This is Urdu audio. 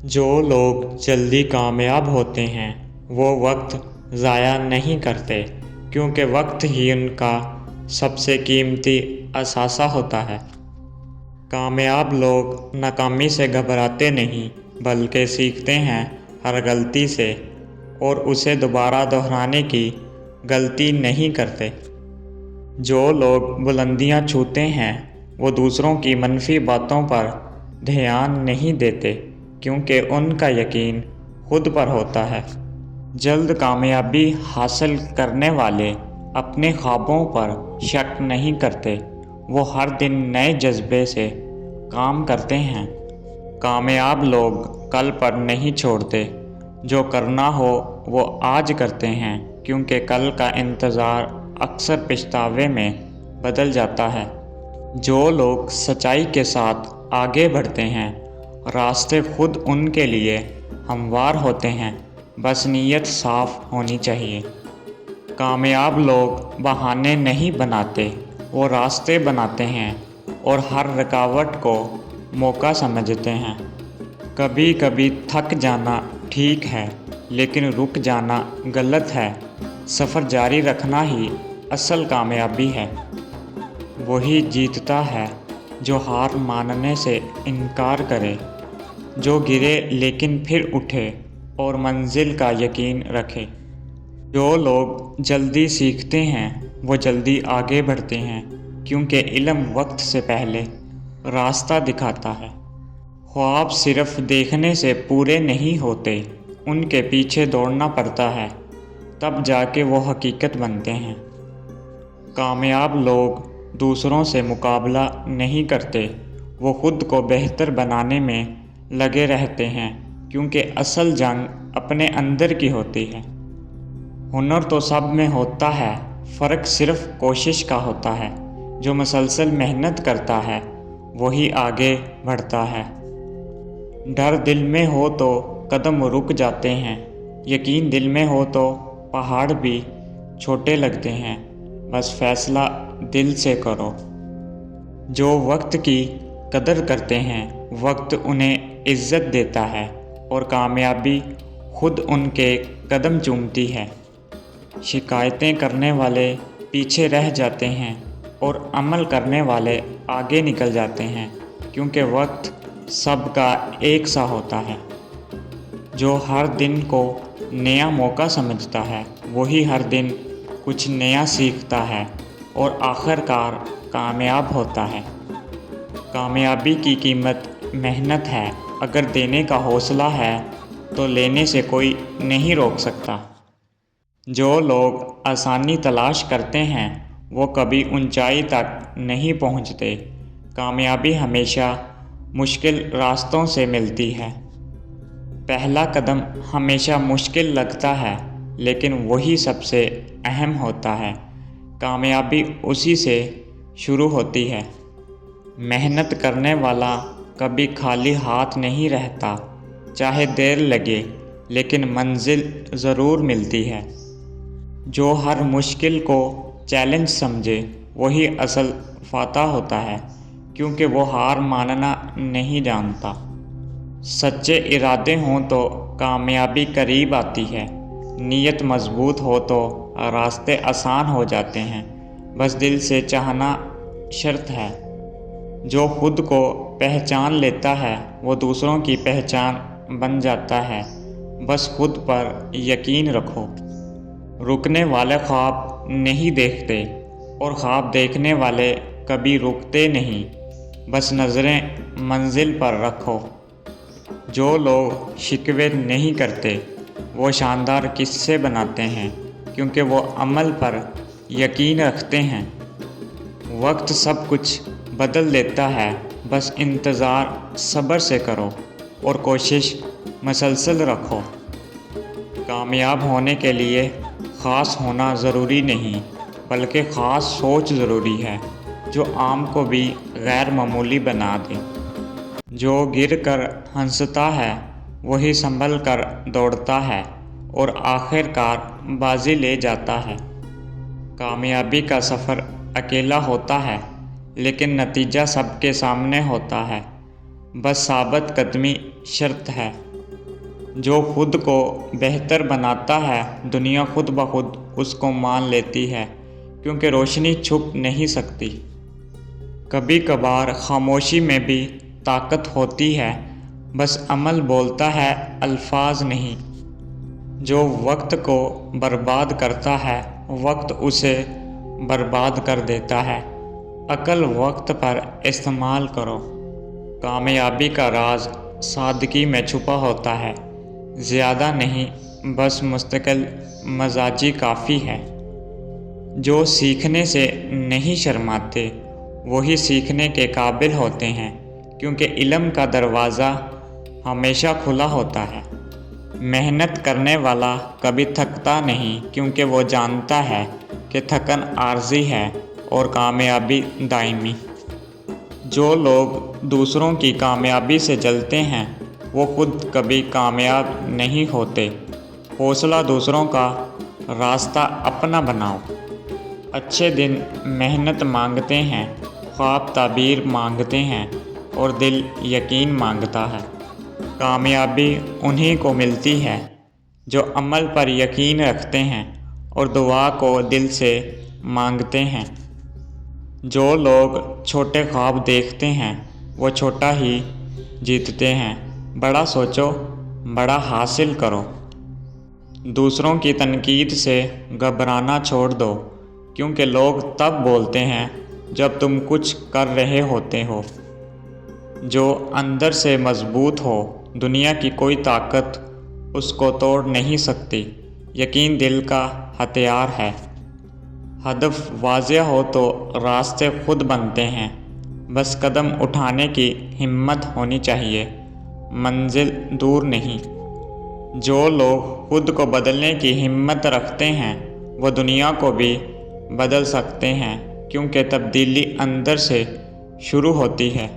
جو لوگ جلدی کامیاب ہوتے ہیں وہ وقت ضائع نہیں کرتے، کیونکہ وقت ہی ان کا سب سے قیمتی اثاثہ ہوتا ہے۔ کامیاب لوگ ناکامی سے گھبراتے نہیں بلکہ سیکھتے ہیں ہر غلطی سے اور اسے دوبارہ دہرانے کی غلطی نہیں کرتے۔ جو لوگ بلندیاں چھوتے ہیں وہ دوسروں کی منفی باتوں پر دھیان نہیں دیتے، کیونکہ ان کا یقین خود پر ہوتا ہے۔ جلد کامیابی حاصل کرنے والے اپنے خوابوں پر شک نہیں کرتے، وہ ہر دن نئے جذبے سے کام کرتے ہیں۔ کامیاب لوگ کل پر نہیں چھوڑتے، جو کرنا ہو وہ آج کرتے ہیں، کیونکہ کل کا انتظار اکثر پچھتاوے میں بدل جاتا ہے۔ جو لوگ سچائی کے ساتھ آگے بڑھتے ہیں راستے خود ان کے لیے ہموار ہوتے ہیں، بس نیت صاف ہونی چاہیے۔ کامیاب لوگ بہانے نہیں بناتے، وہ راستے بناتے ہیں اور ہر رکاوٹ کو موقع سمجھتے ہیں۔ کبھی کبھی تھک جانا ٹھیک ہے، لیکن رک جانا غلط ہے۔ سفر جاری رکھنا ہی اصل کامیابی ہے۔ وہی جیتتا ہے جو ہار ماننے سے انکار کرے، جو گرے لیکن پھر اٹھے اور منزل کا یقین رکھے۔ جو لوگ جلدی سیکھتے ہیں وہ جلدی آگے بڑھتے ہیں، کیونکہ علم وقت سے پہلے راستہ دکھاتا ہے۔ خواب صرف دیکھنے سے پورے نہیں ہوتے، ان کے پیچھے دوڑنا پڑتا ہے، تب جا کے وہ حقیقت بنتے ہیں۔ کامیاب لوگ دوسروں سے مقابلہ نہیں کرتے، وہ خود کو بہتر بنانے میں لگے رہتے ہیں، کیونکہ اصل جنگ اپنے اندر کی ہوتی ہے۔ ہنر تو سب میں ہوتا ہے، فرق صرف کوشش کا ہوتا ہے۔ جو مسلسل محنت کرتا ہے وہی آگے بڑھتا ہے۔ ڈر دل میں ہو تو قدم رک جاتے ہیں، یقین دل میں ہو تو پہاڑ بھی چھوٹے لگتے ہیں، بس فیصلہ دل سے کرو۔ جو وقت کی قدر کرتے ہیں وقت انہیں عزت دیتا ہے اور کامیابی خود ان کے قدم چومتی ہے۔ شکایتیں کرنے والے پیچھے رہ جاتے ہیں اور عمل کرنے والے آگے نکل جاتے ہیں، کیونکہ وقت سب کا ایک سا ہوتا ہے۔ جو ہر دن کو نیا موقع سمجھتا ہے وہی ہر دن کچھ نیا سیکھتا ہے اور آخر کار کامیاب ہوتا ہے۔ کامیابی کی قیمت محنت ہے، اگر دینے کا حوصلہ ہے تو لینے سے کوئی نہیں روک سکتا۔ جو لوگ آسانی تلاش کرتے ہیں وہ کبھی اونچائی تک نہیں پہنچتے۔ کامیابی ہمیشہ مشکل راستوں سے ملتی ہے۔ پہلا قدم ہمیشہ مشکل لگتا ہے، لیکن وہی سب سے اہم ہوتا ہے۔ کامیابی اسی سے شروع ہوتی ہے۔ محنت کرنے والا کبھی خالی ہاتھ نہیں رہتا، چاہے دیر لگے لیکن منزل ضرور ملتی ہے۔ جو ہر مشکل کو چیلنج سمجھے وہی اصل فاتح ہوتا ہے، کیونکہ وہ ہار ماننا نہیں جانتا۔ سچے ارادے ہوں تو کامیابی قریب آتی ہے، نیت مضبوط ہو تو راستے آسان ہو جاتے ہیں، بس دل سے چاہنا شرط ہے۔ جو خود کو پہچان لیتا ہے وہ دوسروں کی پہچان بن جاتا ہے، بس خود پر یقین رکھو۔ رکنے والے خواب نہیں دیکھتے اور خواب دیکھنے والے کبھی رکتے نہیں، بس نظریں منزل پر رکھو۔ جو لوگ شکوے نہیں کرتے وہ شاندار قصے بناتے ہیں، کیونکہ وہ عمل پر یقین رکھتے ہیں۔ وقت سب کچھ بدل دیتا ہے، بس انتظار صبر سے کرو اور کوشش مسلسل رکھو۔ کامیاب ہونے کے لیے خاص ہونا ضروری نہیں، بلکہ خاص سوچ ضروری ہے، جو عام کو بھی غیر معمولی بنا دے۔ جو گر کر ہنستا ہے وہی سنبھل کر دوڑتا ہے اور آخر کار بازی لے جاتا ہے۔ کامیابی کا سفر اکیلا ہوتا ہے، لیکن نتیجہ سب کے سامنے ہوتا ہے، بس ثابت قدمی شرط ہے۔ جو خود کو بہتر بناتا ہے دنیا خود بخود اس کو مان لیتی ہے، کیونکہ روشنی چھپ نہیں سکتی۔ کبھی کبھار خاموشی میں بھی طاقت ہوتی ہے، بس عمل بولتا ہے، الفاظ نہیں۔ جو وقت کو برباد کرتا ہے وقت اسے برباد کر دیتا ہے۔ عقل وقت پر استعمال کرو۔ کامیابی کا راز سادگی میں چھپا ہوتا ہے، زیادہ نہیں، بس مستقل مزاجی کافی ہے۔ جو سیکھنے سے نہیں شرماتے وہی سیکھنے کے قابل ہوتے ہیں، کیونکہ علم کا دروازہ ہمیشہ کھلا ہوتا ہے۔ محنت کرنے والا کبھی تھکتا نہیں، کیونکہ وہ جانتا ہے کہ تھکن عارضی ہے اور کامیابی دائمی۔ جو لوگ دوسروں کی کامیابی سے جلتے ہیں وہ خود کبھی کامیاب نہیں ہوتے۔ حوصلہ دوسروں کا، راستہ اپنا بناؤ۔ اچھے دن محنت مانگتے ہیں، خواب تعبیر مانگتے ہیں اور دل یقین مانگتا ہے۔ کامیابی انہی کو ملتی ہے جو عمل پر یقین رکھتے ہیں اور دعا کو دل سے مانگتے ہیں۔ جو لوگ چھوٹے خواب دیکھتے ہیں وہ چھوٹا ہی جیتتے ہیں۔ بڑا سوچو، بڑا حاصل کرو۔ دوسروں کی تنقید سے گھبرانا چھوڑ دو، کیونکہ لوگ تب بولتے ہیں جب تم کچھ کر رہے ہوتے ہو۔ جو اندر سے مضبوط ہو دنیا کی کوئی طاقت اس کو توڑ نہیں سکتی۔ یقین دل کا ہتھیار ہے۔ ہدف واضح ہو تو راستے خود بنتے ہیں، بس قدم اٹھانے کی ہمت ہونی چاہیے، منزل دور نہیں۔ جو لوگ خود کو بدلنے کی ہمت رکھتے ہیں وہ دنیا کو بھی بدل سکتے ہیں، کیونکہ تبدیلی اندر سے شروع ہوتی ہے۔